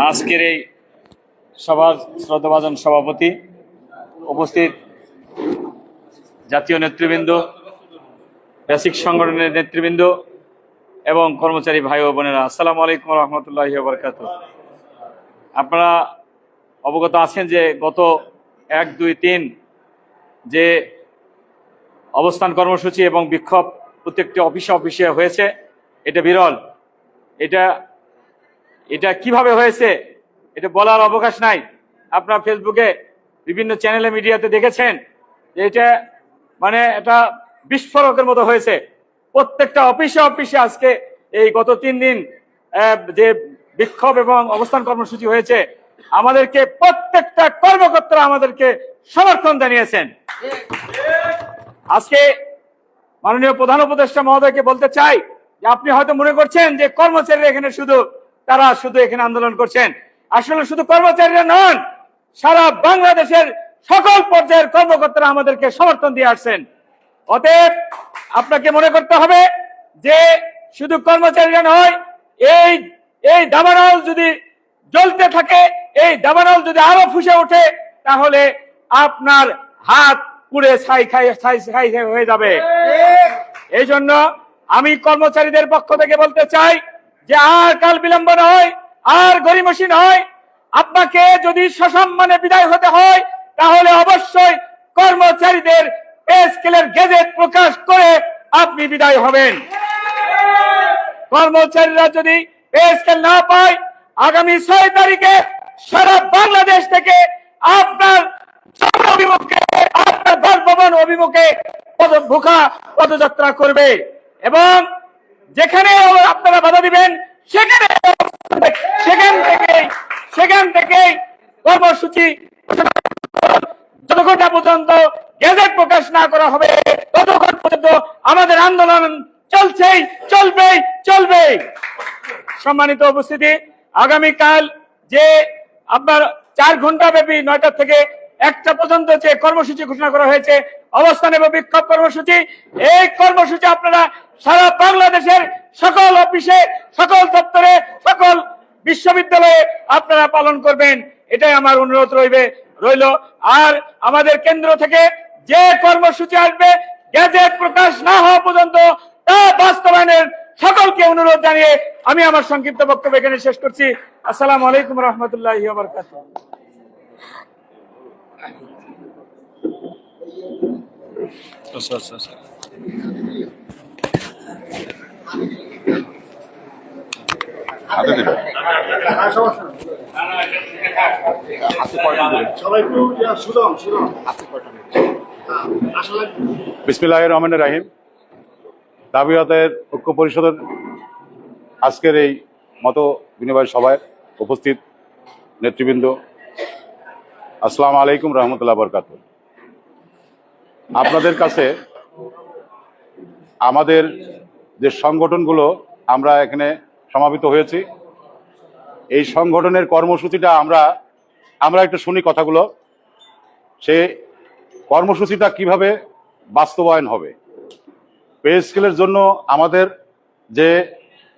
আজকের এই সভার শ্রদ্ধাভাজন সভাপতি, উপস্থিত জাতীয় নেতৃবৃন্দ, বেসিক সংগঠনের নেতৃবৃন্দ এবং কর্মচারী ভাই ও বোনেরা, আসসালামু আলাইকুম রহমতুল্লাহি ওয়া বারাকাতুহু। আপনারা অবগত আছেন যে গত 1, 2, 3 যে অবস্থান কর্মসূচি এবং বিক্ষোভ প্রত্যেকটি অফিসে হয়েছে, এটা বিরল। এটা কিভাবে হয়েছে এটা বলার অবকাশ নাই। আপনারা ফেসবুকে বিভিন্ন চ্যানেলে মিডিয়াতে দেখেছেন যে এটা মানে এটা বিস্ফোরকের মতো হয়েছে। প্রত্যেকটা অফিসে আজকে এই গত 3 দিন যে বিক্ষোভ এবং অবস্থান কর্মসূচি হয়েছে, আমাদেরকে প্রত্যেকটা কর্মকর্তারা আমাদেরকে সমর্থন জানিয়েছেন। আজকে মাননীয় প্রধান উপদেষ্টা মহোদয়কে বলতে চাই যে আপনি হয়তো মনে করছেন যে কর্মচারীরা এখানে তারা শুধু এখানে আন্দোলন করছেন। আসলে শুধু কর্মচারীরা নন, সারা বাংলাদেশের সকল পর্যায়ের কর্মকর্তারা আমাদেরকে সমর্থন দিয়ে আসছেন। অতএব আপনাকে মনে করতে হবে যে শুধু কর্মচারীরা নয়, এই দাবানল যদি জ্বলতে থাকে, এই দাবানল যদি আরো ফুসে ওঠে, তাহলে আপনার হাত পুড়ে ছাই হয়ে যাবে। এই জন্য আমি কর্মচারীদের পক্ষ থেকে বলতে চাই যে আর কাল বিলম্ব নয়, আর গড়িমসি নয়। আপনাকে যদি সসম্মানে বিদায় হতে হয়, তাহলে অবশ্যই কর্মচারীদের পে স্কেলের গেজেট প্রকাশ করে আপনি বিদায় হবেন। কর্মচারীরা যদি পে স্কেল না পায়, আগামী 6 তারিখে সারা বাংলাদেশ থেকে আপনার অভিমুখে, আপনার বাসভবন অভিমুখে পদযাত্রা করবে এবং যেখানে আপনারা বাধা দিবেন সেখান থেকে কর্মসূচি যতক্ষণ পর্যন্ত গেজেট প্রকাশ না করা হবে ততক্ষণ পর্যন্ত আমাদের আন্দোলন চলবে। সম্মানিত উপস্থিতি, আগামীকাল যে আপনার 4 ঘন্টা ব্যাপী 9টা থেকে 1টা পর্যন্ত যে কর্মসূচি ঘোষণা করা হয়েছে, অবস্থান এবং বিক্ষোভ কর্মসূচি, এই কর্মসূচি আপনারা সারা বাংলাদেশের সকল অফিসে, সকল দপ্তরে, সকল বিশ্ববিদ্যালয়ে আপনারা পালন করবেন, এটাই আমার অনুরোধ রইল। আর আমাদের কেন্দ্র থেকে যে কর্মসূচি আসবে, গেজেট প্রকাশ না হওয়া পর্যন্ত তা বাস্তবায়নের সকলকে অনুরোধ জানিয়ে আমি আমার সংক্ষিপ্ত বক্তব্য এখানে শেষ করছি। আসসালামু আলাইকুম রহমতুল্লাহি ওয়া বারাকাতুহু। বিসমিল্লাহির রহমানির রহিম। দাবি আদায়ের ঐক্য পরিষদের আজকের এই মত বিনিময় সভায় উপস্থিত নেতৃবৃন্দ, আসসালামু আলাইকুম রহমতুল্লাহ বরকাতুহু। আপনাদের কাছে আমাদের যে সংগঠনগুলো আমরা এখানে সমাবেত হয়েছি, এই সংগঠনের কর্মসূচিটা আমরা একটু শুনি কথাগুলো। সে কর্মসূচিটা কিভাবে বাস্তবায়ন হবে, পে স্কেলের জন্য আমাদের যে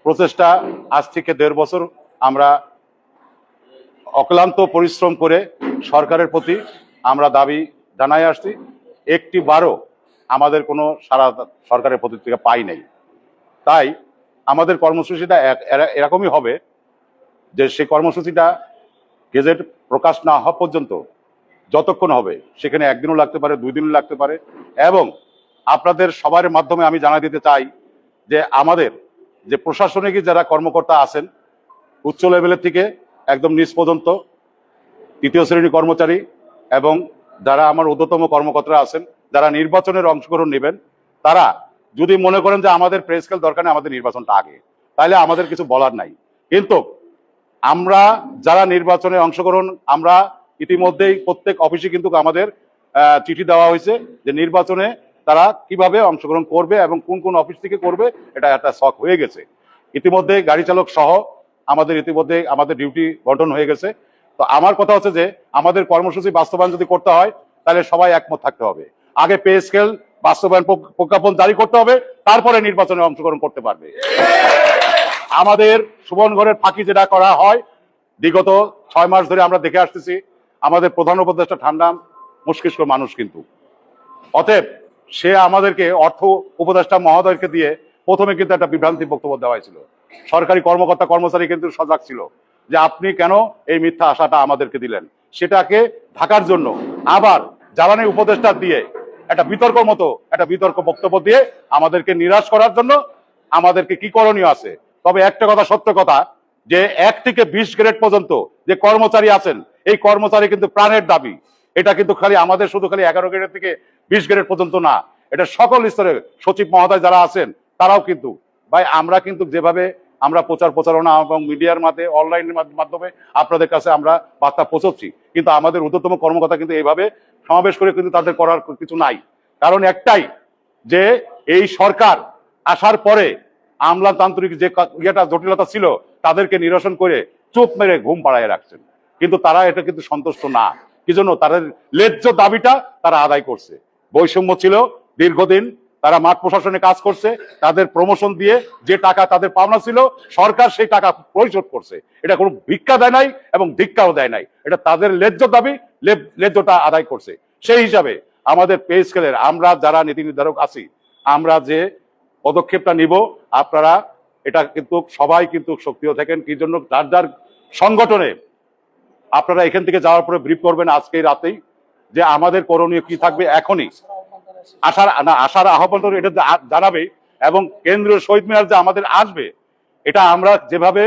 প্রচেষ্টা, আজ থেকে 1.5 বছর আমরা অক্লান্ত পরিশ্রম করে সরকারের প্রতি আমরা দাবি জানাই আসছি। একটি বারও আমাদের কোনো সারা সরকারের প্রতি থেকে পাই নাই। তাই আমাদের কর্মসূচিটা এরকমই হবে যে সেই কর্মসূচিটা গেজেট প্রকাশ না হওয়া পর্যন্ত যতক্ষণ হবে, সেখানে 1 দিনও লাগতে পারে, 2 দিনও লাগতে পারে। এবং আপনাদের সবার মাধ্যমে আমি জানা দিতে চাই যে আমাদের যে প্রশাসনিক যারা কর্মকর্তা আছেন, উচ্চ লেভেলের থেকে একদম নিচ পর্যন্ত 3য় শ্রেণীর কর্মচারী এবং যারা আমার ঊর্ধ্বতম কর্মকর্তারা আছেন, যারা নির্বাচনের অংশগ্রহণ নেবেন, তারা যদি মনে করেন যে আমাদের পে স্কেল দরকার নেই, আমাদের নির্বাচনটা আগে, তাহলে আমাদের কিছু বলার নাই। কিন্তু আমরা যারা নির্বাচনে অংশগ্রহণ, আমরা ইতিমধ্যেই প্রত্যেক অফিসে কিন্তু আমাদের চিঠি দেওয়া হয়েছে যে নির্বাচনে তারা কিভাবে অংশগ্রহণ করবে এবং কোন কোন অফিস থেকে করবে, এটা একটা শখ হয়ে গেছে। ইতিমধ্যে গাড়ি চালক সহ আমাদের ডিউটি বন্টন হয়ে গেছে। তো আমার কথা হচ্ছে যে আমাদের কর্মসূচি বাস্তবায়ন যদি করতে হয়, তাহলে সবাই একমত থাকতে হবে। আগে পে স্কেল বাস্তবায়ন প্রজ্ঞাপন জারি করতে হবে, তারপরে নির্বাচনে অংশগ্রহণ করতে পারবে। আমাদের সুবনগরের ফাঁকি যেটা করা হয় বিগত 6 মাস ধরে আমরা দেখে আসতেছি, আমাদের প্রধান উপদেষ্টা ঠান্ডা মস্তিষ্ক মানুষ, কিন্তু অতএব সে আমাদেরকে অর্থ উপদেষ্টা মহোদয়কে দিয়ে প্রথমে কিন্তু একটা বিভ্রান্তি বক্তব্য দেওয়া হয়েছিল। সরকারি কর্মকর্তা কর্মচারী কিন্তু সজাগ ছিল যে আপনি কেন এই মিথ্যা আশাটা আমাদেরকে দিলেন। সেটাকে ঢাকার জন্য আবার জ্বালানি উপদেষ্টা দিয়ে একটা বিতর্ক বক্তব্য দিয়ে আমাদেরকে নিরাশ করার জন্য আমাদেরকে কি করণীয় আছে। তবে একটা কথা সত্য কথা, যে 1 থেকে 20 গ্রেড পর্যন্ত যে কর্মচারী আছেন, এই কর্মচারী কিন্তু প্রাণের দাবি। এটা কিন্তু খালি আমাদের শুধু খালি 11 গ্রেড থেকে 20 গ্রেড পর্যন্ত না, এটা সকল স্তরে সচিব মহোদয় যারা আছেন তারাও কিন্তু ভাই, আমরা কিন্তু যেভাবে আমরা প্রচারণা এবং মিডিয়ার মাধ্যমে অনলাইনের মাধ্যমে আপনাদের কাছে আমরা বার্তা পৌঁছচ্ছি, কিন্তু আমাদের ঊর্ধ্বতম কর্মকর্তা কিন্তু এইভাবে সমাবেশ করে কিন্তু তাদের করার কিছু নাই। কারণ একটাই, যে এই সরকার আসার পরে আমলাতান্ত্রিক যে ইয়েটা জটিলতা ছিল তাদেরকে নিরসন করে চুপ মেরে ঘুম পাড়ায় রাখছেন, কিন্তু তারা এটা কিন্তু সন্তুষ্ট না। কি জন্য? তাদের ন্যায্য দাবিটা তারা আদায় করছে। বৈষম্য ছিল দীর্ঘদিন, তারা মাঠ প্রশাসনে কাজ করছে, তাদের প্রমোশন দিয়ে যে টাকা তাদের পাওনা ছিল সরকার সেই টাকা পরিশোধ করছে। এটা কোনো ভিক্ষা দেয় নাই এবং ধিক্কারও দেয় নাই, এটা তাদের ন্যায্য দাবি, ন্যায্যটা আদায় করছে। সেই হিসাবে আমাদের পে স্কেলের আমরা যারা নীতি নির্ধারক আছি, আমরা যে পদক্ষেপটা নিব, আপনারা এটা কিন্তু সবাই কিন্তু সক্রিয় থাকেন। কি জন্য? যার যার সংগঠনে আপনারা এখান থেকে যাওয়ার পরে ব্রিফ করবেন আজকে রাতেই, যে আমাদের করণীয় কি থাকবে এখনই। আসার আহ্বান এটা জানাবে, এবং কেন্দ্রীয় শহীদ মিনার যে আমাদের আসবে, এটা আমরা যেভাবে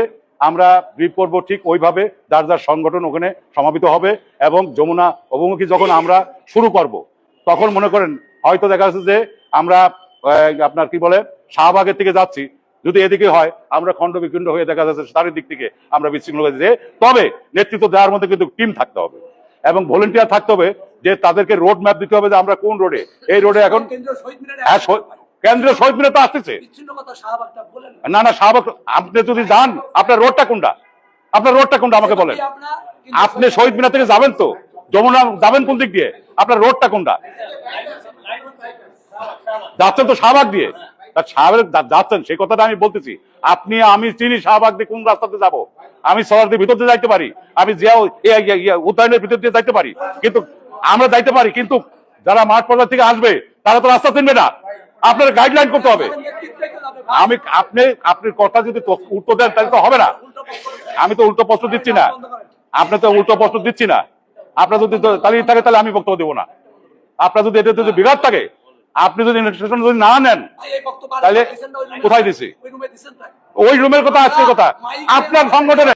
আমরা ব্রিফ করবো ঠিক ওইভাবে যার যার সংগঠন ওখানে সমাবেত হবে। এবং যমুনা অভিমুখী যখন আমরা শুরু করব, তখন মনে করেন হয়তো দেখা যাচ্ছে যে আমরা আপনার কি বলে শাহবাগের থেকে যাচ্ছি, যদি এদিকে হয় আমরা খণ্ড বিখণ্ড হয়ে দেখা যাচ্ছে চারিদিক থেকে আমরা বিশৃঙ্খলা দিতে। তবে নেতৃত্ব দেওয়ার মধ্যে কিন্তু টিম থাকতে হবে এবং ভলেন্টিয়ার থাকতে হবে, যে তাদেরকে রোড ম্যাপ দিতে হবে যে আমরা কোন রোডে, এই রোডে এখন কেন্দ্রীয় শহীদ মিনার তো আসতেছে না, শাহবাগ আপনি যদি যান, আপনার রোডটা কোনটা, আমাকে বলেন। আপনি শহীদ মিনার থেকে যাবেন তো যমুনা যাবেন কোন দিক দিয়ে? আপনার রোডটা কোনটা? যাচ্ছেন তো শাহবাগ দিয়ে, শাহবাগ যাচ্ছেন, সেই কথাটা আমি বলতেছি। আপনি আমি চিনি শাহবাগ দিয়ে কোন রাস্তাতে যাব, আমি শহরের ভিতর দিয়ে যাইতে পারি, আমি জিয়া উদ্যানের ভিতর দিয়ে যাইতে পারি, কিন্তু আমরা যাইতে পারি, কিন্তু যারা মাঠ পর্যায় থেকে আসবে তারা তো রাস্তা চিনবে না। আপনার গাইডলাইন করতে হবে। আপনি কথা যদি উত্তর দেন তাহলে তো হবে না। আমি তো উল্টো প্রশ্ন দিচ্ছি না, আপনার তো উল্টো প্রশ্ন দিচ্ছি না। আপনার যদি তালিয়ে থাকে তাহলে আমি বক্তব্য দেবো না। আপনার যদি এটা যদি বিঘাত থাকে, আপনি যদি যদি না নেন, তাহলে কোথায় দিছি? ওই রুমের কথা আজকের কথা আপনার সংগঠনে